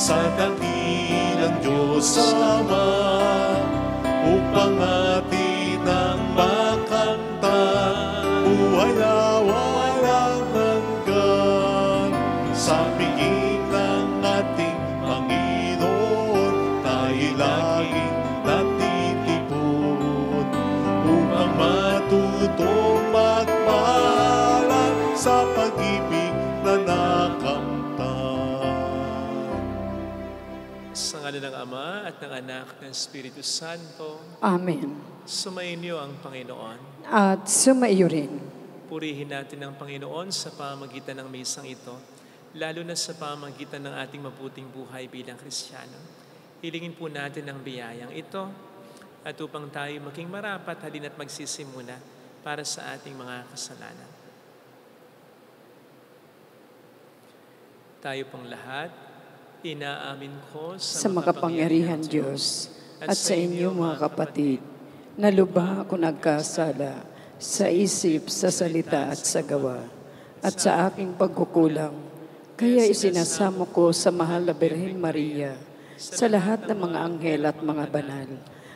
sa dakilang Diyos Ama, upang atin ang makanta, buhay na walang hanggan. Sa piging ng ating Panginoon, tayo laging natitipon, upang matutong magmahalan sa pag-ibig na nakamtan. Sa ngalan ng Ama at ng Anak at ng Espiritu Santo. Amen. Sumainyo ang Panginoon. At sumaiyo rin. Purihin natin ang Panginoon sa pamamagitan ng misang ito, lalo na sa pamamagitan ng ating mabuting buhay bilang Kristiyano. Hilingin po natin ang biyayang ito at upang tayo maging marapat, halina't magsisimula para sa ating mga kasalanan. Tayo pong lahat, inaamin ko Sa makapangyarihan Diyos at sa inyo mga kapatid, na lubha ako nagkasala sa isip, sa salita at sa gawa, at sa aking pagkukulang. Kaya isinasamo ko sa mahal na Birhen Maria, sa lahat ng mga anghel at mga banal,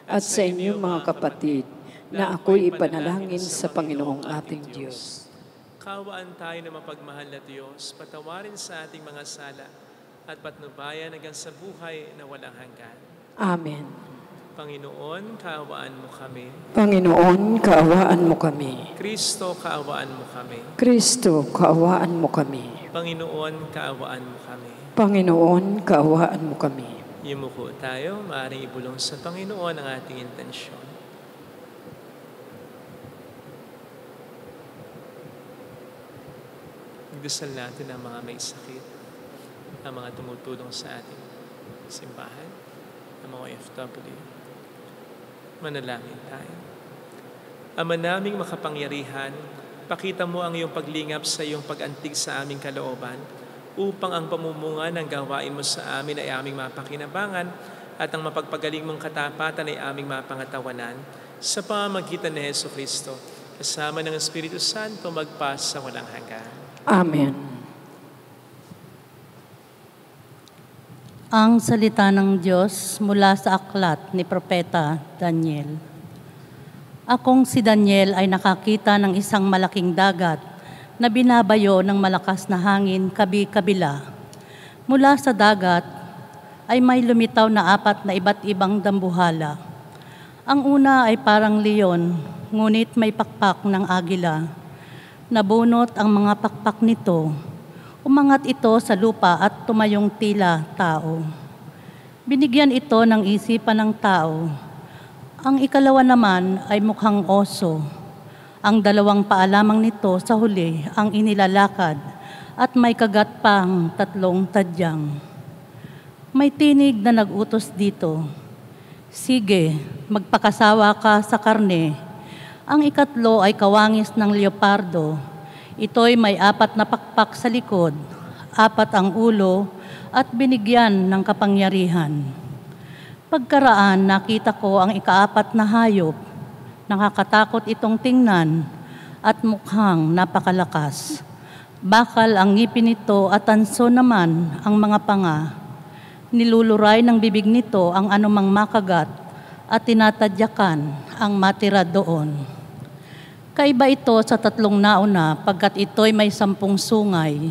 at sa inyo mga kapatid, na ako'y ipanalangin sa Panginoong ating Diyos. Kawaan tayo na mapagmahal na Diyos, patawarin sa ating mga sala, at patnubayan hanggang sa buhay na walang hanggan. Amen. Panginoon, kaawaan mo kami. Panginoon, kaawaan mo kami. Kristo, kaawaan mo kami. Kristo, kaawaan mo kami. Panginoon, kaawaan mo kami. Panginoon, kaawaan mo kami. Yumuko tayo, maaaring ibulong sa Panginoon ang ating intensyon. Igdasal natin ang mga may sakit, ang mga tumutulong sa ating simbahan, ang mga OFW. Manalangin tayo. Ama naming makapangyarihan, pakita mo ang iyong paglingap sa iyong pag-antig sa aming kalooban, upang ang pamumunga ng gawain mo sa amin ay aming mapakinabangan at ang mapagpagaling mong katapatan ay aming mapangatawanan sa pamamagitan ni Jesucristo, kasama ng Espiritu Santo magpas sa walang hanggan. Amen. Ang salita ng Diyos mula sa aklat ni Propeta Daniel. Akong si Daniel ay nakakita ng isang malaking dagat na binabayo ng malakas na hangin kabi-kabila. Mula sa dagat ay may lumitaw na 4 na iba't ibang dambuhala. Ang una ay parang leon, ngunit may pakpak ng agila. Nabunot ang mga pakpak nito. Umangat ito sa lupa at tumayong tila tao. Binigyan ito ng isipan ng tao. Ang ikalawa naman ay mukhang oso. Ang 2 paa lamang nito sa huli ang inilalakad at may kagat pang 3 tadyang. May tinig na nag-utos dito, "Sige, magpakasawa ka sa karne." Ang ikatlo ay kawangis ng leopardo. Ito'y may 4 na pakpak sa likod, 4 ang ulo, at binigyan ng kapangyarihan. Pagkaraan, nakita ko ang ika-4 na hayop. Nakakatakot itong tingnan at mukhang napakalakas. Bakal ang ngipin nito at tanso naman ang mga panga. Niluluray ng bibig nito ang anumang makagat at tinatadyakan ang matira doon. Kaiba ito sa 3 nauna pagkat ito'y may 10 sungay.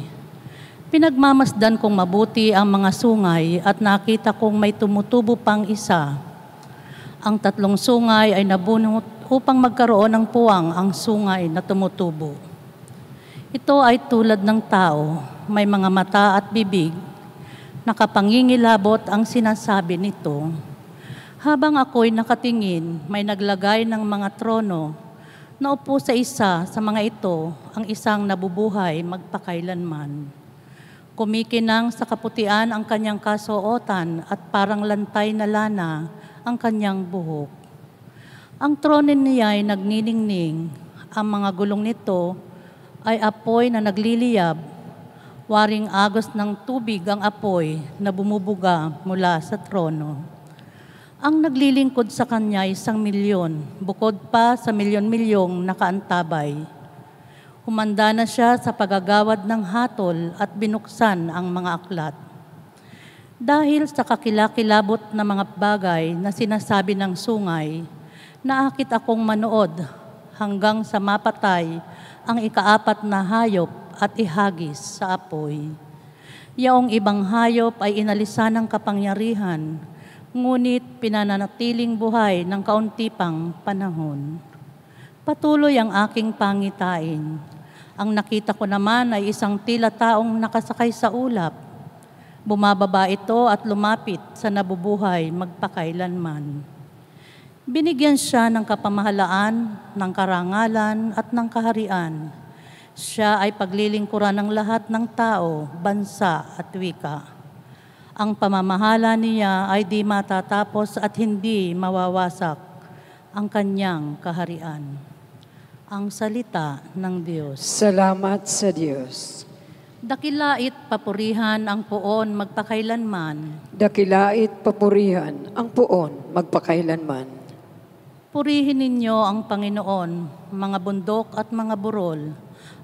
Pinagmamasdan kong mabuti ang mga sungay at nakita kong may tumutubo pang isa. Ang 3 sungay ay nabunot upang magkaroon ng puwang ang sungay na tumutubo. Ito ay tulad ng tao, may mga mata at bibig. Nakapangingilabot ang sinasabi nito. Habang ako'y nakatingin, may naglagay ng mga trono. Naupo sa isa sa mga ito ang isang nabubuhay magpakailanman. Kumikinang sa kaputian ang kanyang kasuotan at parang lantay na lana ang kanyang buhok. Ang trono niya ay nagniningning. Ang mga gulong nito ay apoy na nagliliyab. Waring agos ng tubig ang apoy na bumubuga mula sa trono. Ang naglilingkod sa kanya ay 1,000,000, bukod pa sa milyon-milyong nakaantabay. Humanda na siya sa pagagawad ng hatol at binuksan ang mga aklat. Dahil sa kakilakilabot na mga bagay na sinasabi ng sungay, naakit akong manood hanggang sa mapatay ang ikaapat na hayop at ihagis sa apoy. Yaong ibang hayop ay inalisan ng kapangyarihan, ngunit pinananatiling buhay ng kaunti pang panahon. Patuloy ang aking pangitain. Ang nakita ko naman ay isang tila taong nakasakay sa ulap. Bumababa ito at lumapit sa nabubuhay magpakailanman. Binigyan siya ng kapamahalaan, ng karangalan at ng kaharian. Siya ay paglilingkuran ng lahat ng tao, bansa at wika. Ang pamamahala niya ay di matatapos at hindi mawawasak ang kanyang kaharian. Ang salita ng Diyos. Salamat sa Diyos. Dakilait papurihan ang poon magpakailanman. Dakilait papurihan ang poon magpakailanman. Purihin ninyo ang Panginoon, mga bundok at mga burol.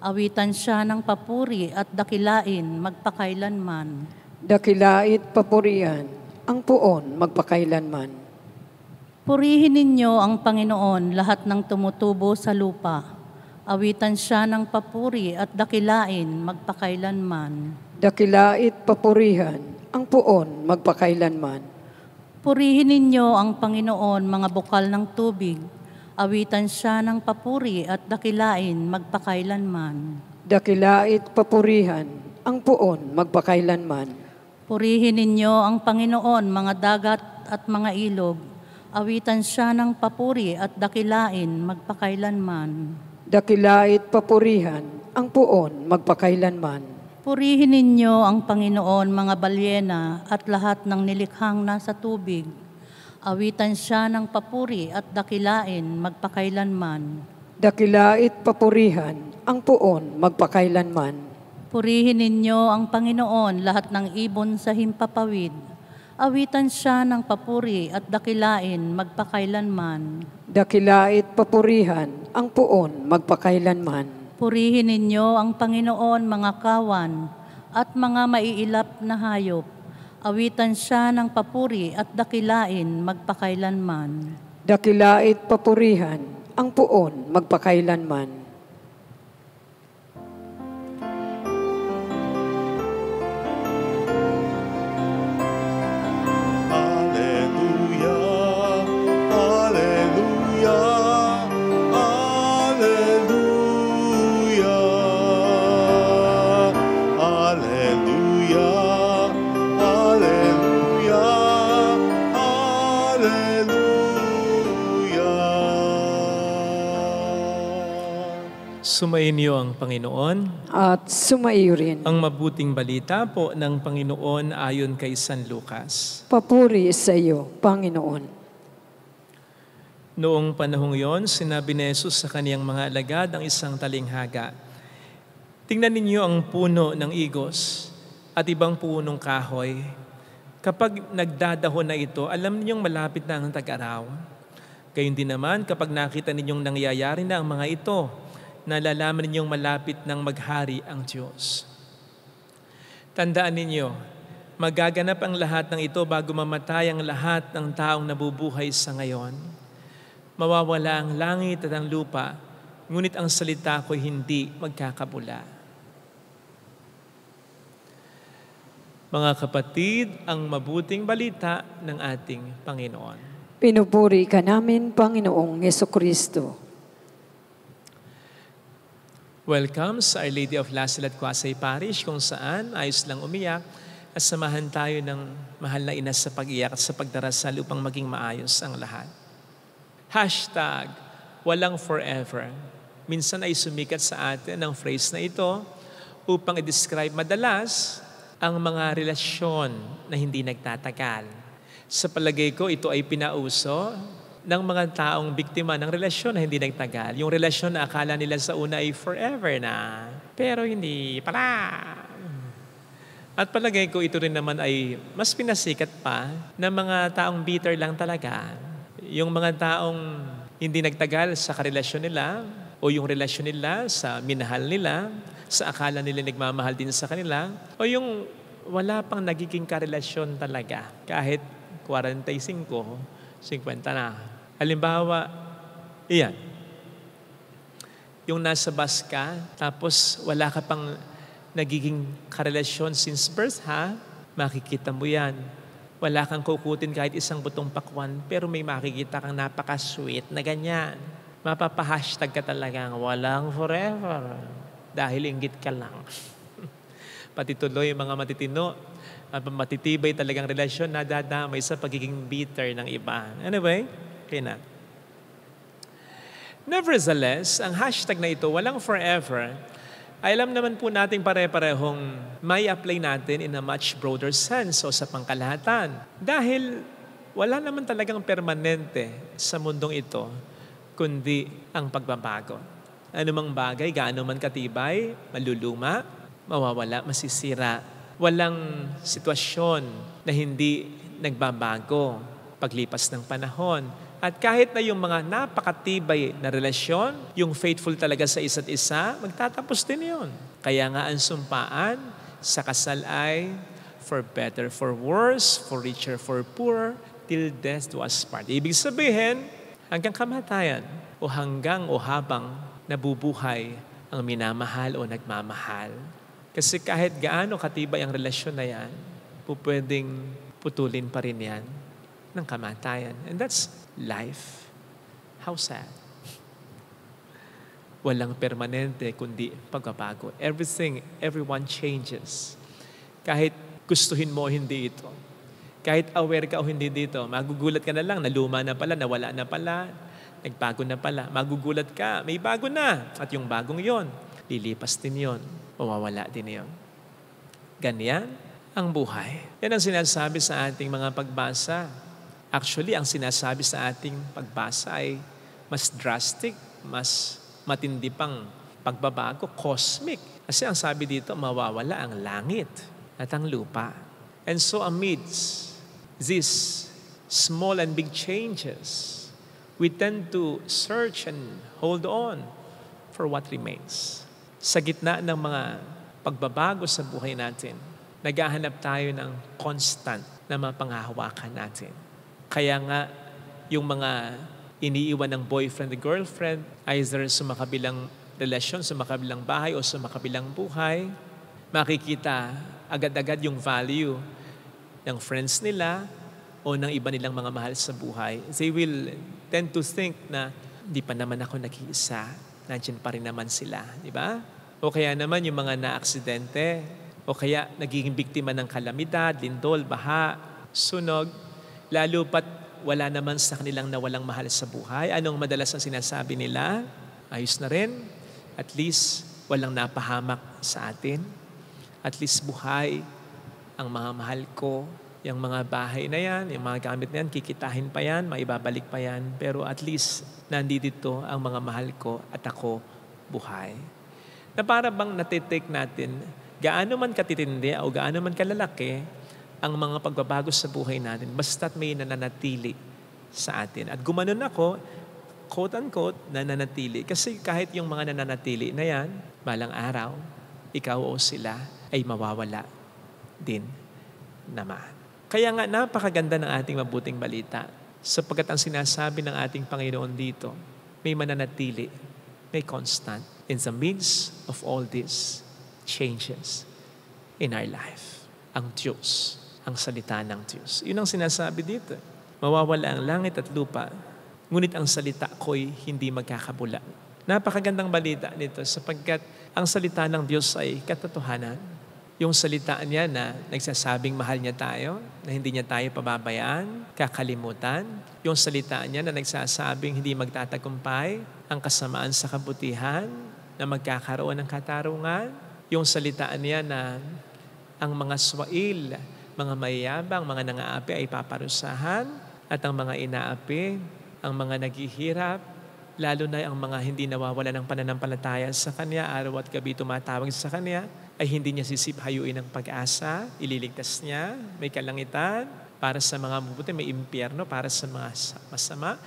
Awitan siya ng papuri at dakilain magpakailanman. Dakilait papurihan ang poon magpakailanman. Purihin ninyo ang Panginoon, lahat ng tumutubo sa lupa. Awitan siya ng papuri at dakilain magpakailanman. Dakilait papurihan ang poon magpakailanman. Purihin ninyo ang Panginoon, mga bukal ng tubig. Awitan siya ng papuri at dakilain magpakailanman. Dakilait papurihan ang poon magpakailanman. Purihin ninyo ang Panginoon, mga dagat at mga ilog. Awitan siya ng papuri at dakilain magpakailanman. Dakilait papurihan ang poon magpakailanman. Purihin ninyo ang Panginoon, mga balyena at lahat ng nilikhang nasa tubig. Awitan siya ng papuri at dakilain magpakailanman. Dakilait papurihan ang poon magpakailanman. Purihin ninyo ang Panginoon, lahat ng ibon sa himpapawid. Awitan siya ng papuri at dakilain magpakailanman. Dakilait papurihan ang poon magpakailanman. Purihin ninyo ang Panginoon, mga kawan at mga maiilap na hayop. Awitan siya ng papuri at dakilain magpakailanman. Dakilait papurihan ang poon magpakailanman. Sumainyo ang Panginoon. At sumaiyo rin. Ang mabuting balita po ng Panginoon ayon kay San Lucas. Papuri sa iyo, Panginoon. Noong panahong yon, sinabi ni Jesus sa kaniyang mga alagad ang isang talinghaga, "Tingnan ninyo ang puno ng igos at ibang punong kahoy. Kapag nagdadahon na ito, alam ninyong malapit na ang tag-araw. Gayon din naman kapag nakita ninyong nangyayari na ang mga ito, nalalaman ninyong malapit ng maghari ang Diyos. Tandaan ninyo, magaganap ang lahat ng ito bago mamatay ang lahat ng taong nabubuhay sa ngayon. Mawawala ang langit at ang lupa, ngunit ang salita ko'y hindi magkakabula." Mga kapatid, ang mabuting balita ng ating Panginoon. Pinupuri ka namin, Panginoong Jesucristo. Welcome sa Our Lady of Lasalette Quasay Parish, kung saan ayos lang umiyak at samahan tayo ng mahal na ina sa pag-iyak at sa pagdarasal upang maging maayos ang lahat. #walang forever. Minsan ay sumikat sa atin ang phrase na ito upang i-describe madalas ang mga relasyon na hindi nagtatagal. Sa palagay ko, ito ay pinauso ng mga taong biktima ng relasyon na hindi nagtagal. Yung relasyon na akala nila sa una ay forever na, pero hindi pala. At palagay ko ito rin naman ay mas pinasikat pa ng mga taong bitter lang talaga. Yung mga taong hindi nagtagal sa karelasyon nila o yung relasyon nila sa minahal nila, sa akala nila nagmamahal din sa kanila, o yung wala pang nagiging karelasyon talaga. Kahit 45, 50 na. Halimbawa, iyan. Yung nasa bus ka, tapos wala ka pang nagiging karelasyon since birth, ha? Makikita mo yan. Wala kang kukutin kahit isang butong pakwan, pero may makikita kang napaka-sweet na ganyan. Mapapa-hashtag ka talagang walang forever dahil inggit ka lang. Pati tuloy yung mga matitino, matitibay talagang relasyon na dadamay sa pagiging bitter ng iba. Anyway, okay na. Nevertheless, ang hashtag na ito, walang forever, ay alam naman po natin pare-parehong may apply natin in a much broader sense o sa pangkalahatan. Dahil wala naman talagang permanente sa mundong ito, kundi ang pagbabago. Anumang bagay, gaano man katibay, maluluma, mawawala, masisira. Walang sitwasyon na hindi nagbabago paglipas ng panahon. At kahit na yung mga napakatibay na relasyon, yung faithful talaga sa isa't isa, magtatapos din yun. Kaya nga ang sumpaan sa kasal ay for better, for worse, for richer, for poorer, till death do us part. Ibig sabihin, hanggang kamatayan o hanggang o habang nabubuhay ang minamahal o nagmamahal. Kasi kahit gaano katibay ang relasyon na yan, pwedeng putulin pa rin yan ng kamatayan. And that's life. How sad. Walang permanente kundi pagbabago. Everyone changes. Kahit gustuhin mo hindi ito. Kahit aware ka o hindi dito, magugulat ka na lang, naluma na pala, nawala na pala, nagbago na pala. Magugulat ka, may bago na. At yung bagong yon, lilipas din yon, mawawala din yon. Ganyan ang buhay. Yan ang sinasabi sa ating mga pagbasa. Actually, ang sinasabi sa ating pagbasa ay mas drastic, mas matindi pang pagbabago, cosmic. Kasi ang sabi dito, mawawala ang langit at ang lupa. And so amidst these small and big changes, we tend to search and hold on for what remains. Sa gitna ng mga pagbabago sa buhay natin, naghahanap tayo ng constant na mapanghahawakan natin. Kaya nga, yung mga iniiwan ng boyfriend and girlfriend, either sa makabilang relasyon, sa makabilang bahay o sa makabilang buhay, makikita agad-agad yung value ng friends nila o ng iba nilang mga mahal sa buhay. They will tend to think na, di pa naman ako nag-iisa, nandiyan pa rin naman sila, di ba? O kaya naman yung mga na-aksidente, o kaya nagiging biktima ng kalamidad, lindol, baha, sunog, lalo pat wala naman sa kanilang nawalang mahal sa buhay. Anong madalas ang sinasabi nila? Ayos na rin. At least walang napahamak sa atin. At least buhay ang mga mahal ko. Yung mga bahay na yan, yung mga gamit na yan, kikitahin pa yan, maibabalik pa yan. Pero at least nandito ang mga mahal ko at ako buhay. Na para bang natitake natin, gaano man katitindi o gaano man kalalaki, ang mga pagbabago sa buhay natin, basta't may nananatili sa atin. At gumanon ako, quote-unquote, nananatili. Kasi kahit yung mga nananatili na yan, balang araw, ikaw o sila ay mawawala din naman. Kaya nga, napakaganda ng ating mabuting balita. Sapagkat ang sinasabi ng ating Panginoon dito, may mananatili, may constant in the midst of all these changes in our life. Ang Diyos, ang salita ng Diyos. Yun ang sinasabi dito. Mawawala ang langit at lupa, ngunit ang salita ko'y hindi magkakabula. Napakagandang balita nito sapagkat ang salita ng Diyos ay katotohanan. Yung salita niya na nagsasabing mahal niya tayo, na hindi niya tayo pababayaan, kakalimutan. Yung salita niya na nagsasabing hindi magtatagumpay ang kasamaan sa kabutihan, na magkakaroon ng katarungan. Yung salita niya na ang mga swail, mga mayayabang, mga nangaapi ay paparusahan at ang mga inaapi, ang mga naghihirap, lalo na ang mga hindi nawawala ng pananampalataya sa Kanya, araw at gabi tumatawag sa Kanya, ay hindi niya sisiphayuin ng pag-asa, ililigtas niya, may kalangitan, para sa mga mabuti, may impyerno, para sa mga masama.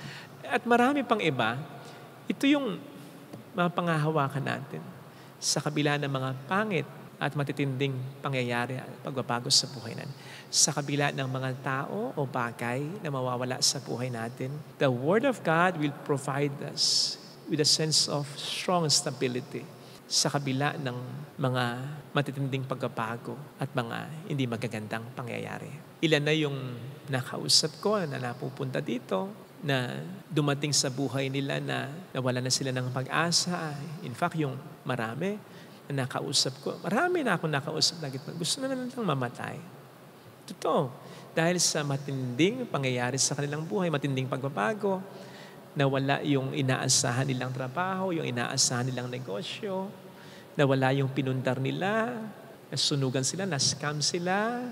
At marami pang iba, ito yung mga panghahawakan natin sa kabila ng mga pangit at matitinding pangyayari at pagbabago sa buhay natin. Sa kabila ng mga tao o bagay na mawawala sa buhay natin, the Word of God will provide us with a sense of strong stability sa kabila ng mga matitinding pagbabago at mga hindi magagandang pangyayari. Ilan na yung nakausap ko na napupunta dito, na dumating sa buhay nila na nawala na sila ng pag-asa. In fact, yung marami na nakausap ko, marami na ako nakausap na gusto na nilang mamatay. Totoo. Dahil sa matinding pangyayari sa kanilang buhay, matinding pagbabago, nawala yung inaasahan nilang trabaho, yung inaasahan nilang negosyo, nawala yung pinundar nila, nasunugan sila, na-scam sila,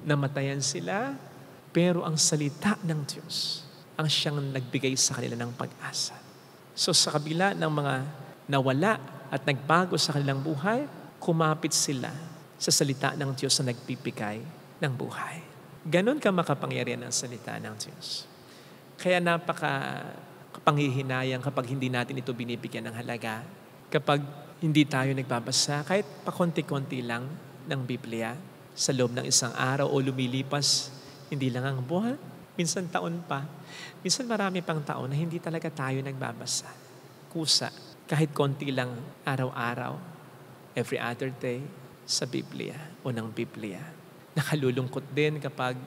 namatayan sila. Pero ang salita ng Diyos ang siyang nagbigay sa kanila ng pag-asa. So sa kabila ng mga nawala at nagbago sa kanilang buhay, kumapit sila sa salita ng Diyos na nagbibigay ng buhay. Ganon ka makapangyarihan ang salita ng Diyos. Kaya napaka-panghihinayang kapag hindi natin ito binibigyan ng halaga. Kapag hindi tayo nagbabasa, kahit pakonti-konti lang ng Biblia, sa loob ng isang araw o lumilipas, hindi lang ang buwan, minsan taon pa. Minsan marami pang taon na hindi talaga tayo nagbabasa. Kusa, kahit konti lang araw-araw, every other day, sa Biblia o ng Biblia. Nakalulungkot din kapag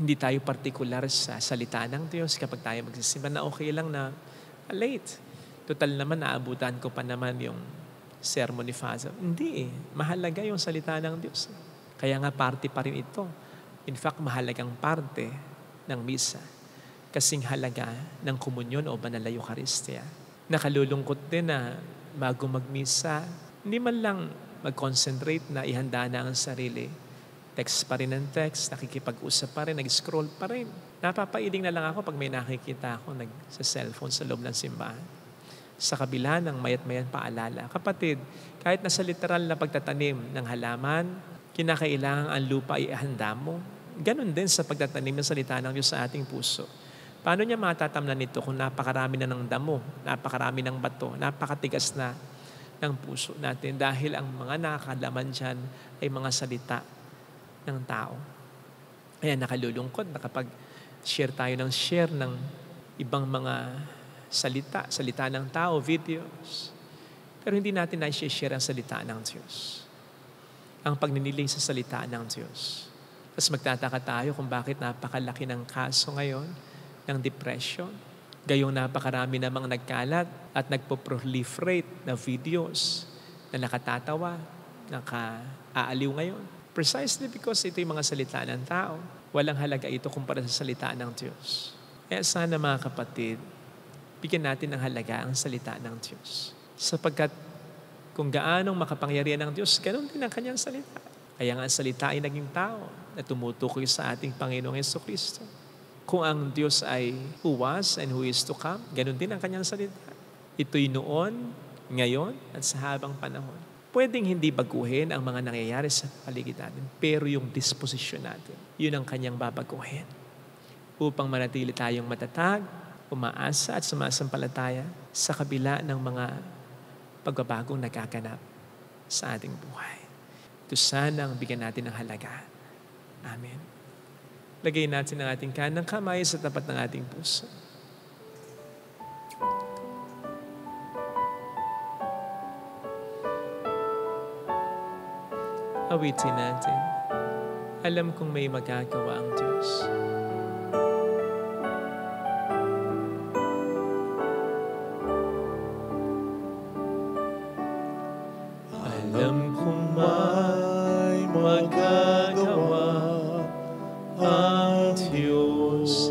hindi tayo partikular sa salita ng Diyos, kapag tayo magsisimba na okay lang na late. Total naman, naabutan ko pa naman yung sermon ni Father. Hindi mahalaga yung salita ng Diyos. Kaya nga parte pa rin ito. In fact, mahalagang parte ng misa. Kasing halaga ng komunyon o banal na Eucharistia. Nakalulungkot din na bago magmisa, hindi man lang mag-concentrate na ihanda na ang sarili. Text pa rin ang text, nakikipag-usap pa rin, nag-scroll pa rin. Napapailing na lang ako pag may nakikita ako nag-cellphone sa loob ng simbahan. Sa kabila ng mayat-mayan paalala, kapatid, kahit nasa literal na pagtatanim ng halaman, kinakailangan ang lupa ihanda mo. Ganon din sa pagtatanim ng salita ng Diyos sa ating puso. Paano niya matatamnan nito kung napakarami na ng damo, napakarami ng bato, napakatigas na ng puso natin dahil ang mga nakakalaman dyan ay mga salita ng tao. Kaya nakalulungkot na kapag share tayo ng ibang mga salita ng tao, videos, pero hindi natin na-share ang salita ng Diyos. Ang pagninilay sa salita ng Diyos. Tapos magtataka tayo kung bakit napakalaki ng kaso ngayon ng depression. Gayong napakarami namang nagkalat at nagpo-proliferate na videos na nakatatawa, nakaaaliw ngayon. Precisely because ito yung mga salita ng tao. Walang halaga ito kumpara sa salita ng Diyos. Kaya sana mga kapatid, bigyan natin ng halaga ang salita ng Diyos. Sapagkat kung gaanong makapangyarihan ng Diyos, ganun din ang kanyang salita. Kaya nga ang salita ay naging tao na tumutukoy sa ating Panginoong Jesucristo. Kung ang Diyos ay who was and who is to come, ganun din ang kanyang salita. Ito'y noon, ngayon, at sa habang panahon. Pwedeng hindi baguhin ang mga nangyayari sa paligid natin, pero yung disposisyon natin, yun ang kanyang babaguhin. Upang manatili tayong matatag, umaasa at sumasampalataya sa kabila ng mga pagbabagong nagaganap sa ating buhay. Ito sana ang bigyan natin ng halaga. Amen. Lagay natin ang ating kanang kamay sa tapat ng ating puso. Awitin natin. Alam kong may magagawa ang Diyos. Alam kong may magagawa ang Diyos.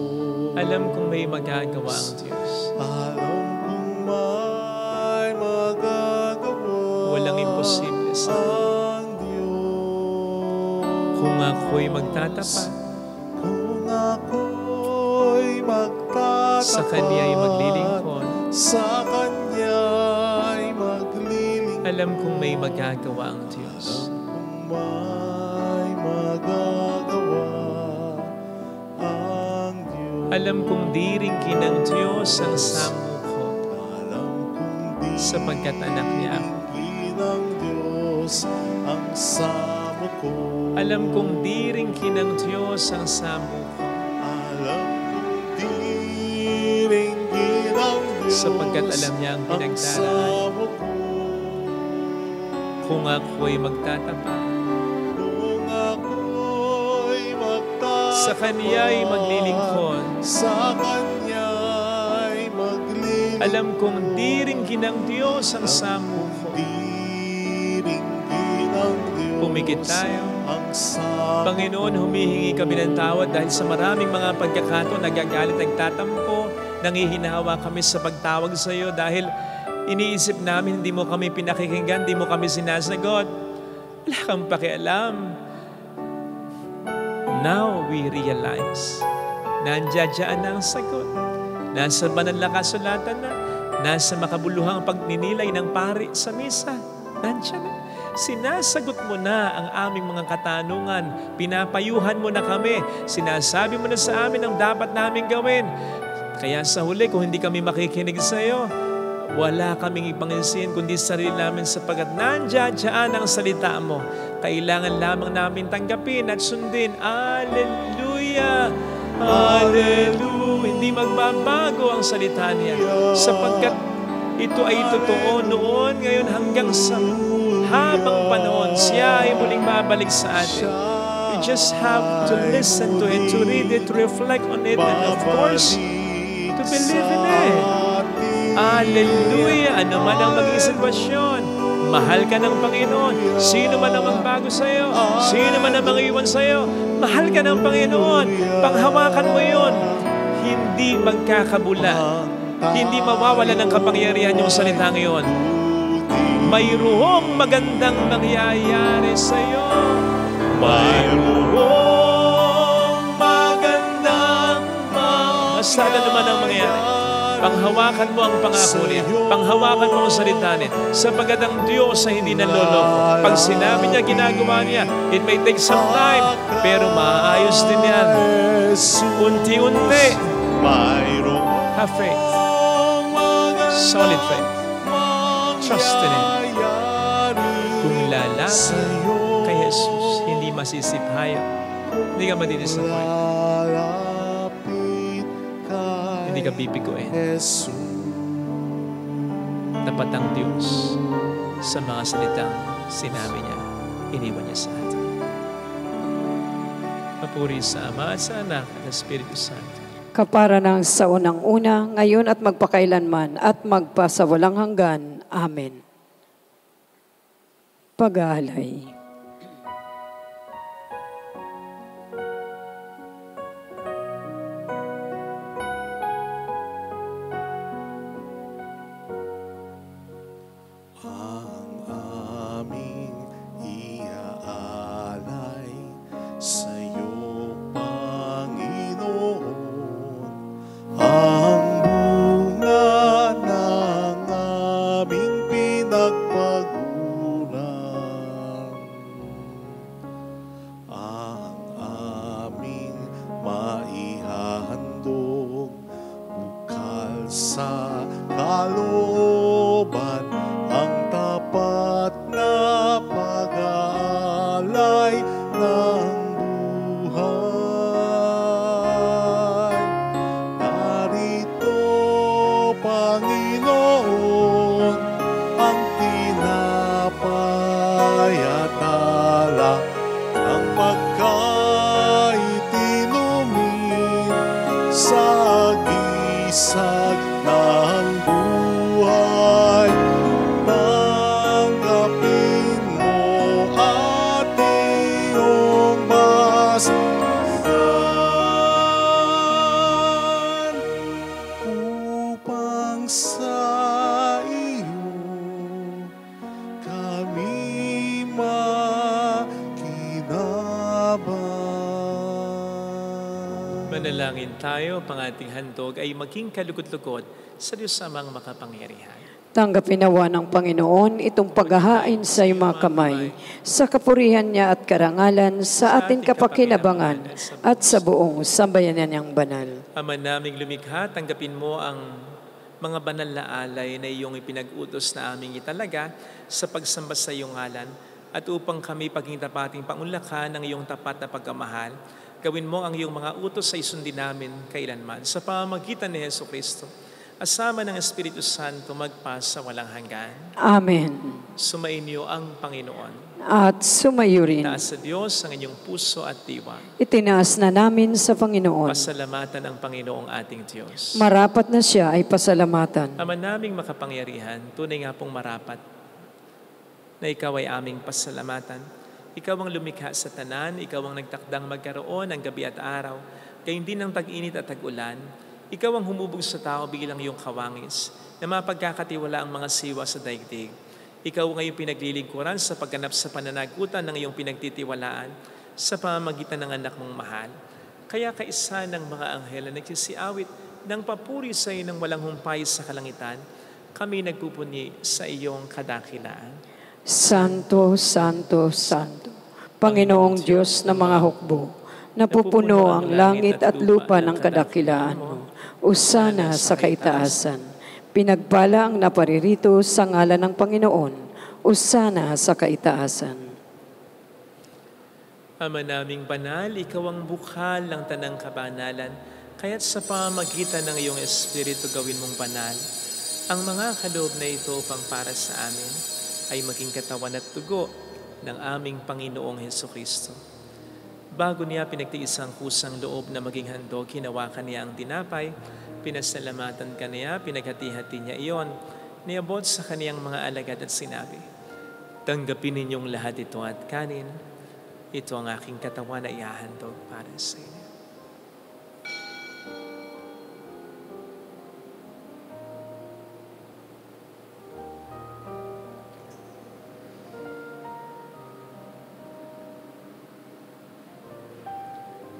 Alam kong may magagawa ang Diyos. Alam kong may magagawa Walang imposible sa ang Diyos. Kung ako'y magtatapat, Kung ako'y magtatapat sa Kanya'y maglilingkod, sa Kanya'y maglilingkod. alam kong may magagawa ang Diyos. Kung may magagawa ang Diyos. Alam kong diringkin ng Diyos ang samuko, Alam kong di sapagkat anak niya ako. ng Diyos ang samo ko. Alam kong di rin kinang Diyos ang samo ko, Alam kong di rin ginang Diyos sapagkat alam niya ang pinagdaraan. samo ko. Kung ako'y magtatapat, Kung ako'y magtatapat, sa Kanya'y maglilingkod, sa Kanya'y maglilingkod. alam kong di rin kinang Diyos ang samo ko. Di rin ginang Diyos Pumikit tayo. ang samo. Panginoon, humihingi kami ng tawad dahil sa maraming mga pagkakataon nagagalit, nagtatampo, nangihinawa kami sa pagtawag sa iyo dahil iniisip namin hindi mo kami pinakikinggan, hindi mo kami sinasagot. Wala kang pakialam. Now we realize, nandiyan na ang sagot. Nasa banal na kasulatan na, nasa makabuluhang pagninilay ng pari sa misa. Nandiyan na. Sinasagot mo na ang aming mga katanungan. Pinapayuhan mo na kami. Sinasabi mo na sa amin ang dapat namin gawin. Kaya sa huli, kung hindi kami makikinig sa iyo, wala kaming ipanginsin kundi sarili namin sapagkat nandiyan ang salita mo. Kailangan lamang namin tanggapin at sundin. Hallelujah! Hallelujah! Hindi magbabago ang salita niya sapagkat ito ay totoo noon, ngayon hanggang sa habang panahon. Siya ay muling babalik sa atin. You just have to listen to it, to read it, to reflect on it, and of course, to believe in it. Hallelujah! Ano man ang maging sitwasyon, mahal ka ng Panginoon. Sino man ang magbago sa iyo, sino man ang mangiwan sa iyo, mahal ka ng Panginoon. Panghawakan mo yun. Hindi magkakabula. Hindi mawawala ng kapangyarihan yung salitang iyon. Mayroong magandang mangyayari sa iyo. Mayroong magandang masala naman ang mangyayari. Panghawakan mo ang pangako niya. Panghawakan mo ang salita niya. Sapagkat ang Diyos ay hindi nanloloko. Pag sinabi niya, ginagawa niya. It may take some time, pero maayos din yan. Unti-unti. Have faith. Solid faith. Trust in Him. Kung lalapit kay Jesus, hindi masisiphayo. Hindi ka madidisappoint. Hindi ka bibiguin. Tapat ang Diyos sa mga salitang sinabi niya, iniwan niya sa atin. Papuri sa Ama at sa Anak at sa Espiritu Santo. Kapara ng sa unang-una, ngayon at magpakailanman, at magpasawalang hanggan. Amen. Pag-aalay. Ang aming iaalay sa iyo, Panginoon. Ang bunga ng aming pinagpaguran, ang aming maihahandog, bukal sa kalooban, ang tapat na pag-aalay ng buhay. Narito, Panginoon, ang tinapay at alak ng pagkaitinumin sa gisag ng buhay. Tanggapin mo at iyong basbasan upang sa iyo kami makinabang. Manalangin tayo, pang ating handog ay maging kalugod-lugod sa Diyos Amang makapangyarihan. Tanggapin nawa ng Panginoon itong paghahain sa iyong mga kamay, sa kapurihan niya at karangalan, sa ating kapakinabangan at sa buong sambayanan niyang banal. Ama naming lumikha, tanggapin mo ang mga banal na alay na iyong ipinag-utos na aming italaga sa pagsamba sa iyong ngalan At upang kami pagintapating pangunlakan ng iyong tapat na pagkamahal, gawin mo ang iyong mga utos sa isundin namin kailanman. Sa pamamagitan ni Hesus Kristo, asama ng Espiritu Santo magpas sa walang hanggan. Amen. Sumainyo ang Panginoon. At sumayo rin. Taas sa Diyos ang inyong puso at diwa. Itinaas na namin sa Panginoon. Pasalamatan ang Panginoong ating Diyos. Marapat na siya ay pasalamatan. Ama naming makapangyarihan, tunay nga pong marapat na ikaw ay aming pasalamatan. Ikaw ang lumikha sa tanan, ikaw ang nagtakdang magkaroon ng gabi at araw, gayon din ng tag-init at tag-ulan. Ikaw ang humubog sa tao bilang iyong kawangis, na mapagkakatiwala ang mga siwa sa daigdig. Ikaw ang iyong pinaglilingkuran sa pagganap sa pananagutan ng iyong pinagtitiwalaan sa pamamagitan ng anak mong mahal. Kaya kaisa ng mga anghel na nagsisiawit ng papuri sa iyo ng walang humpay sa kalangitan, kami nagpupuni sa iyong kadakilaan. Santo, Santo, Santo, Panginoong Diyos ng mga hukbo, napupuno ang langit at lupa ng kadakilaan mo. Usana sa kaitaasan. Pinagpala ang naparirito sa ngalan ng Panginoon. Usana sa kaitaasan. Ama naming banal, ikaw ang bukal ng tanang kabanalan, kaya't sa pamamagitan ng iyong Espiritu gawin mong banal ang mga kaloob na ito upang para sa amin ay maging katawan at dugo ng aming Panginoong Hesukristo. Bago niya pinagtiis ang kusang loob na maging handog, hinawakan niya ang tinapay, pinasalamatan ka niya, pinaghati-hati niya iyon, niabot sa kaniyang mga alagad at sinabi, tanggapin ninyong lahat ito at kanin, ito ang aking katawan na ihahandog para sa inyo.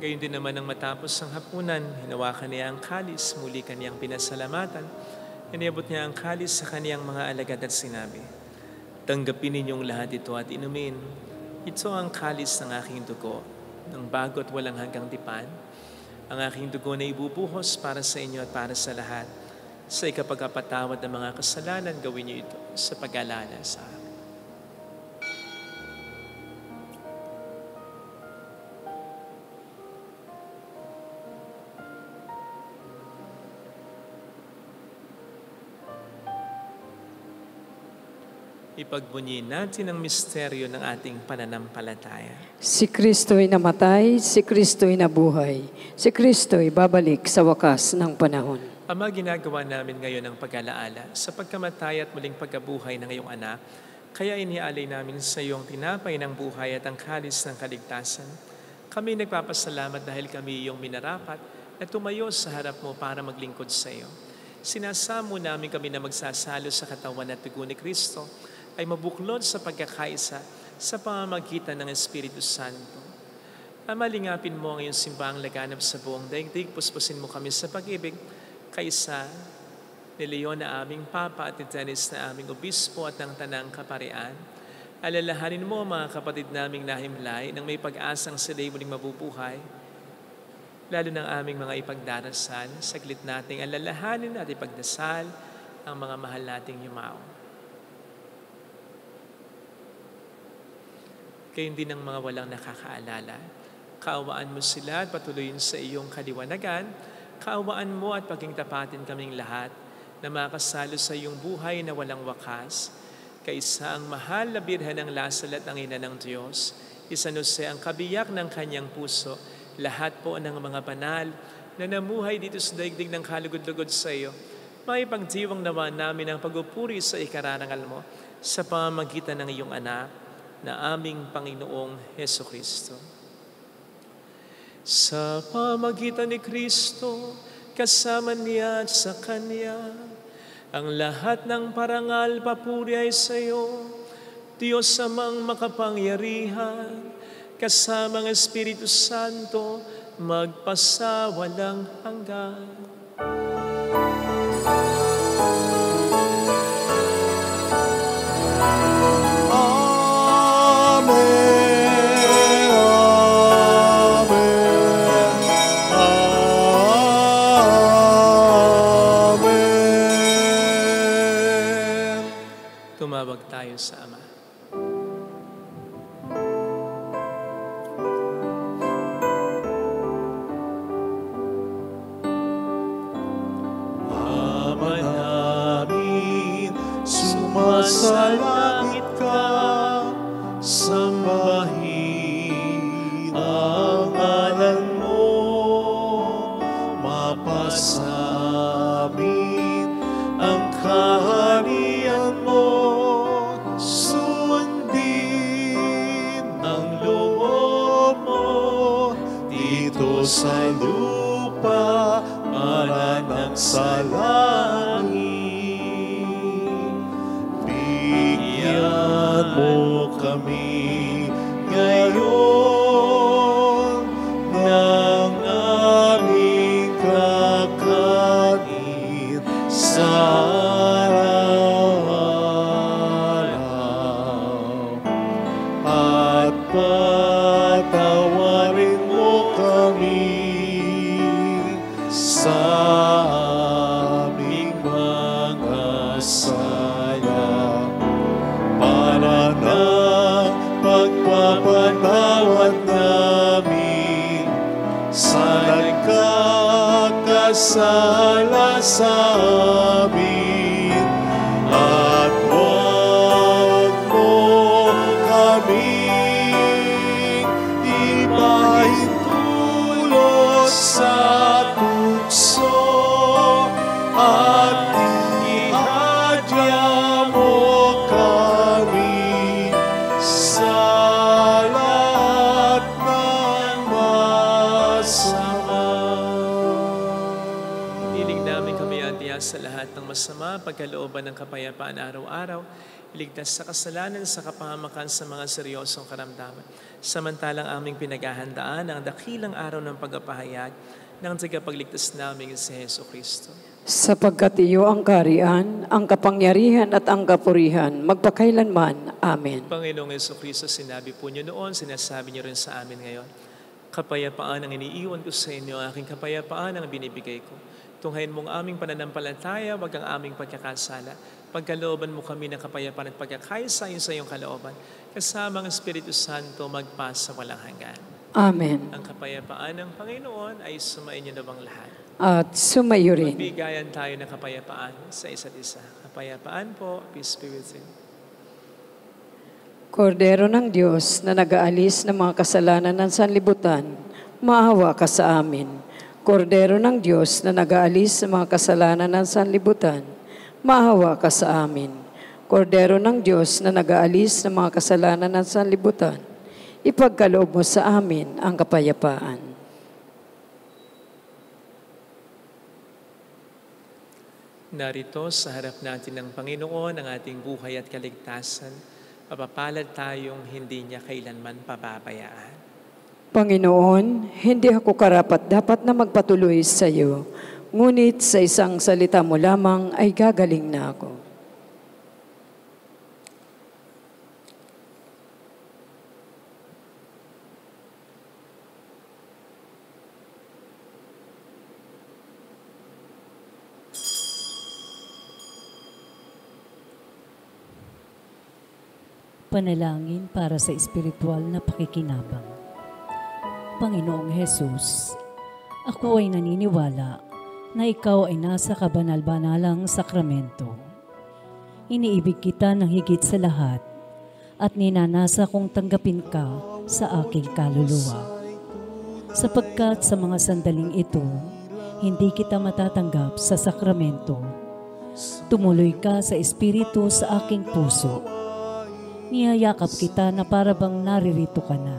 Gayon din naman ang matapos ang hapunan, hinawakan niya ang kalis, muli kaniyang pinasalamatan. Iniabot niya ang kalis sa kaniyang mga alagad at sinabi, tanggapin ninyong lahat ito at inumin. Ito ang kalis ng aking dugo, ng bago at walang hanggang tipan. Ang aking dugo na ibubuhos para sa inyo at para sa lahat. Sa ikapagpatawad ng mga kasalanan, gawin niyo ito sa pag-alala sa akin. Ipagbunyi natin ang misteryo ng ating pananampalataya. Si Kristo'y namatay, si Kristo'y nabuhay, si Kristo'y babalik sa wakas ng panahon. Ama, ginagawa namin ngayon ang pag-alaala sa pagkamatay at muling pagkabuhay ng iyong anak, kaya iniaalay namin sa iyong tinapay ng buhay at ang kalis ng kaligtasan. Kami nagpapasalamat dahil kami iyong minarapat na tumayo sa harap mo para maglingkod sa iyo. Sinasamo namin kami na magsasalo sa katawan at dugo ni Kristo, ay mabuklod sa pagkakaisa sa pamamagitan ng Espiritu Santo. Ama, lingapin mo ang iyong simbahang laganap sa buong daigdig, puspusin mo kami sa pag-ibig, kaisa ni Leon na aming Papa at ni Dennis na aming Obispo at ng Tanang Kaparian. Alalahanin mo mga kapatid naming nahimlay nang may pag-asang sila'y muling mabubuhay, lalo ng aming mga ipagdarasal, saglit nating alalahanin at ipagdasal ang mga mahal nating yumao. Gayon din ang mga walang nakakaalala. Kaawaan mo sila at patuloyin sa iyong kaliwanagan. Kaawaan mo at pagingtapatin kaming lahat na makasalo sa iyong buhay na walang wakas. Kaisa ang mahal na birhen ng Lasal at ang ina ng Diyos. San Jose ang kabiyak ng kanyang puso. Lahat po ng mga banal na namuhay dito sa daigdig ng kalugod-lugod sa iyo. Maipagdiwang naman namin ang pagpupuri sa ikararangal mo sa pamamagitan ng iyong anak na aming Panginoong Hesukristo. Sa pamamagitan ni Kristo, kasama niya at sa Kanya, ang lahat ng parangal papuri ay sa iyo, Diyos amang makapangyarihan, kasama ang Espiritu Santo, magpasawalang hanggan. Tumawag tayo sa Ama. nasa langit ka, sambahin ang ngalan mo, mapasa amin ang kaharian mo, sundin ang loob mo dito sa lupa para nang sa langit. Bigyan mo kami ngayon ng aming kakanin sa araw-araw, at patawarin mo kami sa aming mga sala, para ng pagpapatawad namin sa nagkakasala sa amin, at huwag mo kaming ipahintulot sa tukso, at ihadya mo kami sa lahat ng masama. Hiling namin kami antiya sa lahat ng masama, pagkalooban ng kapayapaan araw-araw, iligtas sa kasalanan, sa kapahamakan, sa mga seryosong karamdaman. Samantalang aming pinaghahandaan ang dakilang araw ng pagpapahayag ng tagapagligtas namin si Hesus Kristo. Sapagkat iyo ang kaharian, ang kapangyarihan at ang kapurihan, magpakailanman. Amen. Panginoong Hesus Kristo, sinabi po niyo noon, sinasabi niyo rin sa amin ngayon, kapayapaan ang iniiwan ko sa inyo, aking kapayapaan ang binibigay ko. Tunghayin mong aming pananampalataya, wag ang aming pagkakasala. Pagkalooban mo kami ng kapayapaan at pagkakaisa sa iyong kalooban, kasama ang Espiritu Santo magpasa walang hanggan. Amen. Ang kapayapaan ng Panginoon ay sumain niyo na bang lahat? At sumayo rin. Magbigayan tayo ng kapayapaan sa isa't isa. Kapayapaan po, peace be with you. Kordero ng Diyos na nag-aalis ng mga kasalanan ng sanlibutan, maawa ka sa amin. Kordero ng Diyos na nag-aalis ng mga kasalanan ng sanlibutan, maawa ka sa amin. Kordero ng Diyos na nag-aalis ng mga kasalanan ng sanlibutan, ipagkaloob mo sa amin ang kapayapaan. Narito sa harap natin ng Panginoon ang ating buhay at kaligtasan. Mapapalad tayong hindi niya kailanman pababayaan. Panginoon, hindi ako karapat-dapat na magpatuloy sa iyo, ngunit sa isang salita mo lamang ay gagaling na ako. Panalangin para sa espiritual na pakikinabang. Panginoong Hesus, ako ay naniniwala na ikaw ay nasa kabanal-banalang sakramento. Iniibig kita ng higit sa lahat at ninanasa kong tanggapin ka sa aking kaluluwa. Sapagkat sa mga sandaling ito, hindi kita matatanggap sa sakramento. Tumuloy ka sa espiritu sa aking puso. Niyayakap kita na para bang naririto ka na.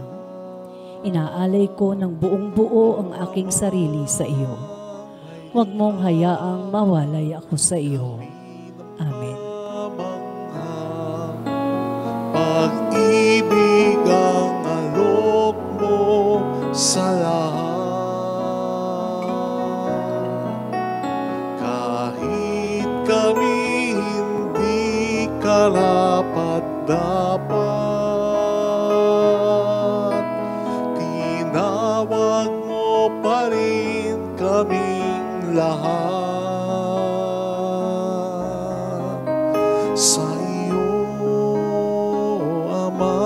Inaalay ko ng buong buo ang aking sarili sa iyo. Huwag mong hayaang mawalay ako sa iyo. Amen. Pag-ibig ang alok mo sa lahat. Kahit kami hindi karapat-dapat, tinawag mo pa rin kaming lahat. Sa iyo, Ama,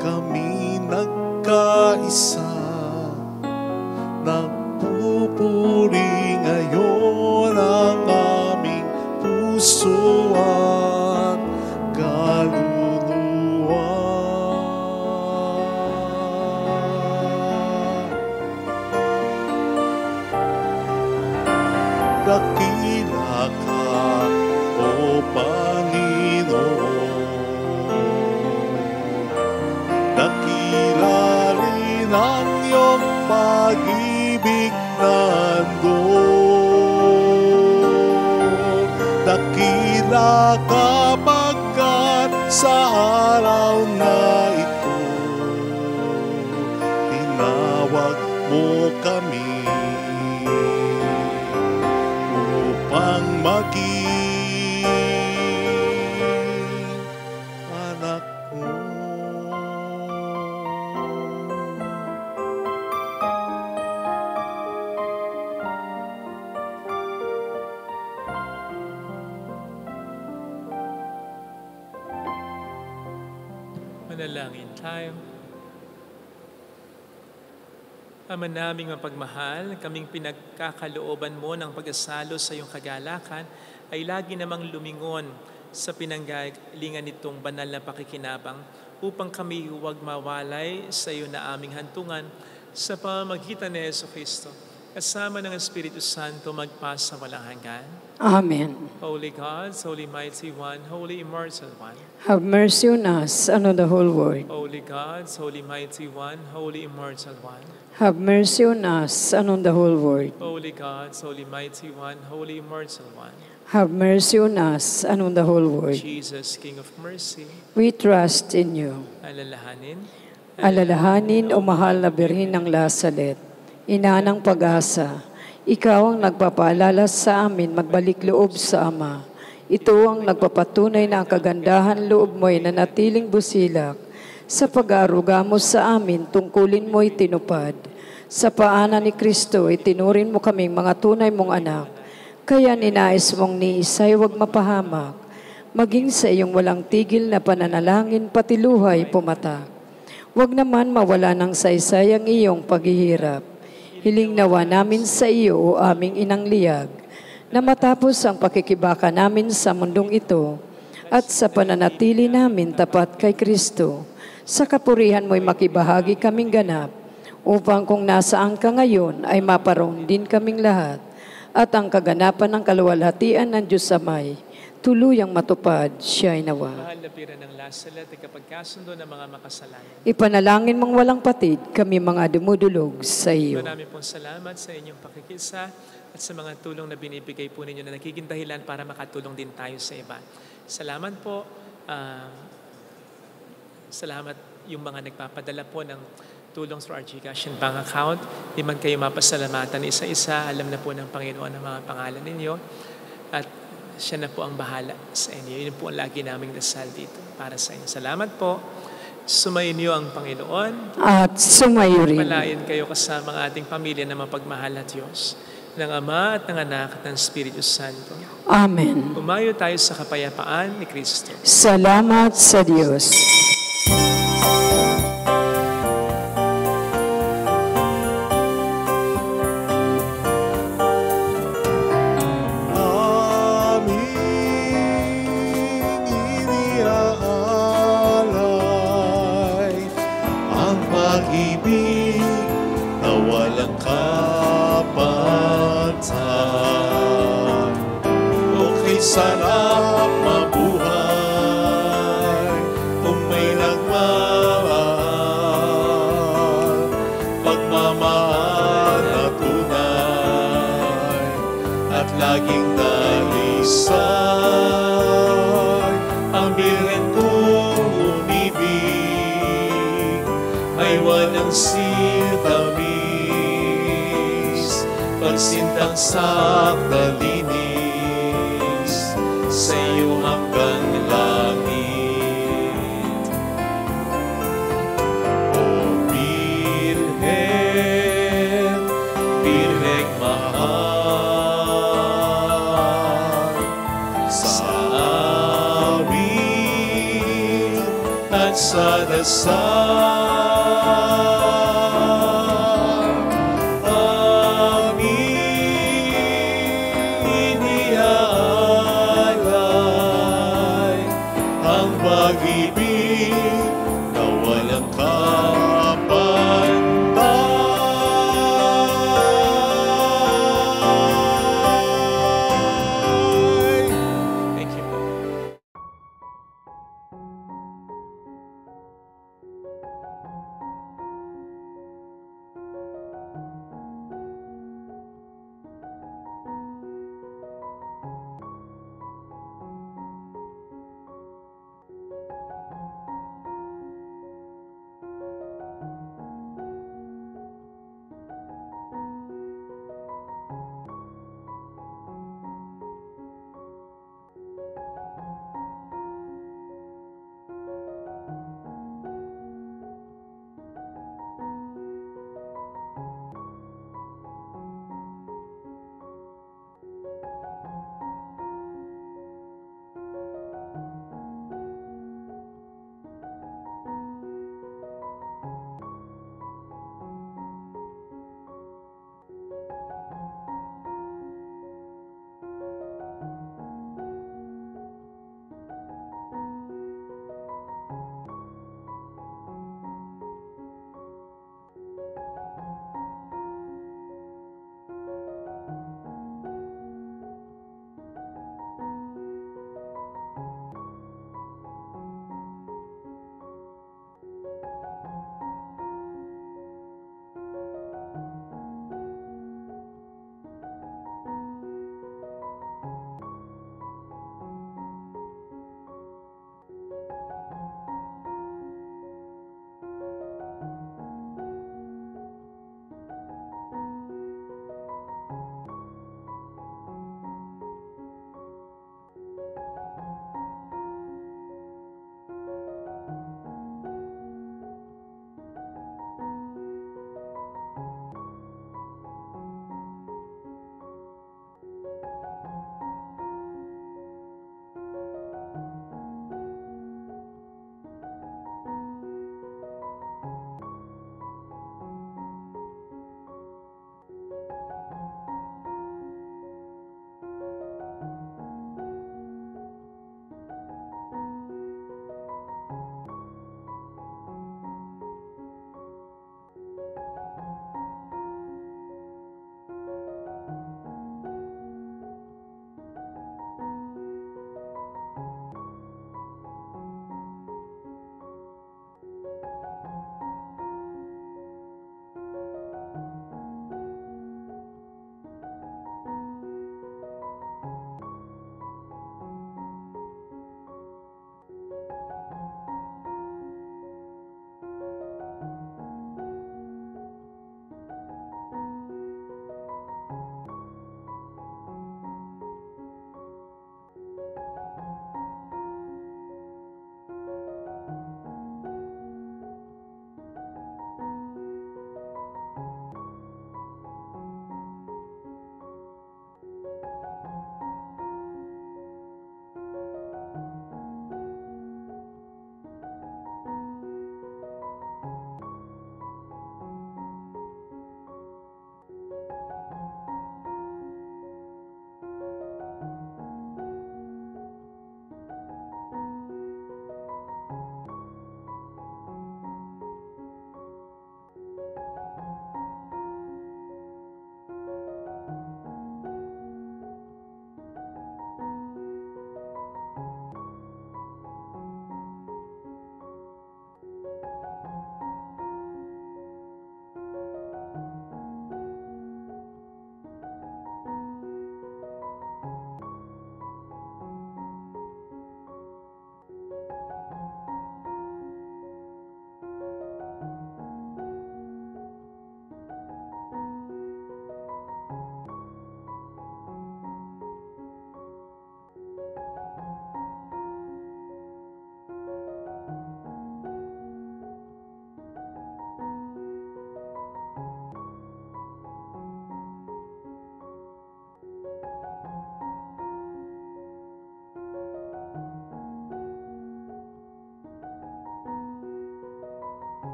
kami nagkaisa, nagpupuri ngayon ang aming puso dakila ka, O Panginoon. Dakila rin ang iyong pag-ibig nandun. Dakila ka pagkat sa araw na ito, tinawag mo kami upang maging anak mo. Manalangin tayo. Ama naming mapagmahal, kaming pinagkakalooban mo ng pag-asalo sa iyong kagalakan ay lagi namang lumingon sa pinanggalingan nitong banal na pakikinabang upang kami huwag mawalay sa iyo na aming hantungan sa pamamagitan ni Jesucristo. Kasama ng Espiritu Santo magpasa walang hanggan. Amen. Holy God, Holy Mighty One, Holy Immortal One. Have mercy on us and on the whole world. Holy God, Holy Mighty One, Holy Immortal One. Have mercy on us and on the whole world. Holy God, Holy Mighty One, Holy Immortal One. Have mercy on us and on the whole world. Jesus, King of Mercy, We trust in you. Alalahanin o mahal na Birhen ng Lazaret, ina ng pag-asa, ikaw ang nagpapaalala sa amin magbalik loob sa Ama. Ito ang nagpapatunay na ang kagandahan loob mo'y nanatiling busilak. Sa pag-aaruga mo sa amin, tungkulin mo'y tinupad. Sa paanan ni Kristo, itinurin mo kaming mga tunay mong anak. Kaya ninais mong ni Isay huwag mapahamak. Maging sa iyong walang tigil na pananalangin, pati luhay pumatak. Huwag naman mawala ng saysay ang iyong paghihirap. Hiling nawa namin sa iyo, o aming inang liyag, na matapos ang pakikibaka namin sa mundong ito, at sa pananatili namin tapat kay Kristo, sa kapurihan mo'y makibahagi kaming ganap, upang kung nasaan ka ngayon ay maparoon din kaming lahat, at ang kaganapan ng kaluwalhatian ng Diyos Amay, tuluyang matupad siya'y nawa. Mahal na Birhen ng Lazaret, ikapagkasundo ng mga makasalanan. Ipanalangin mong walang patid, kami mga dumudulog sa iyo. Maraming pong salamat sa inyong pakikisa at sa mga tulong na binibigay po ninyo na nagiging dahilan para makatulong din tayo sa iba. Salamat po. Salamat yung mga nagpapadala po ng tulong through our GCash and bank account. Di man kayo mapasalamatan isa-isa, alam na po ng Panginoon ang mga pangalan ninyo. At siya na po ang bahala sa inyo. Yun po ang lagi naming dasal dito para sa inyo. Salamat po. Sumayin niyo ang Panginoon. At sumayo rin. Palain kayo kasama ang ating pamilya na mapagmahal at Diyos, ng Ama at ng Anak at ng Espiritu Santo. Amen. Umayo tayo sa kapayapaan ni Kristo. Salamat sa Diyos. Pag-ibig na walang kapantay. Okay, sarap mabuhay kung may nagmamahal. Pagmamahal na tunay at laging dalisay. Ang Birhen kong umibig ay walang sintamis, pagsintang saktalinis sa iyo hanggang langit. O Birhen, Birheng mahal, sa awit at sa dasal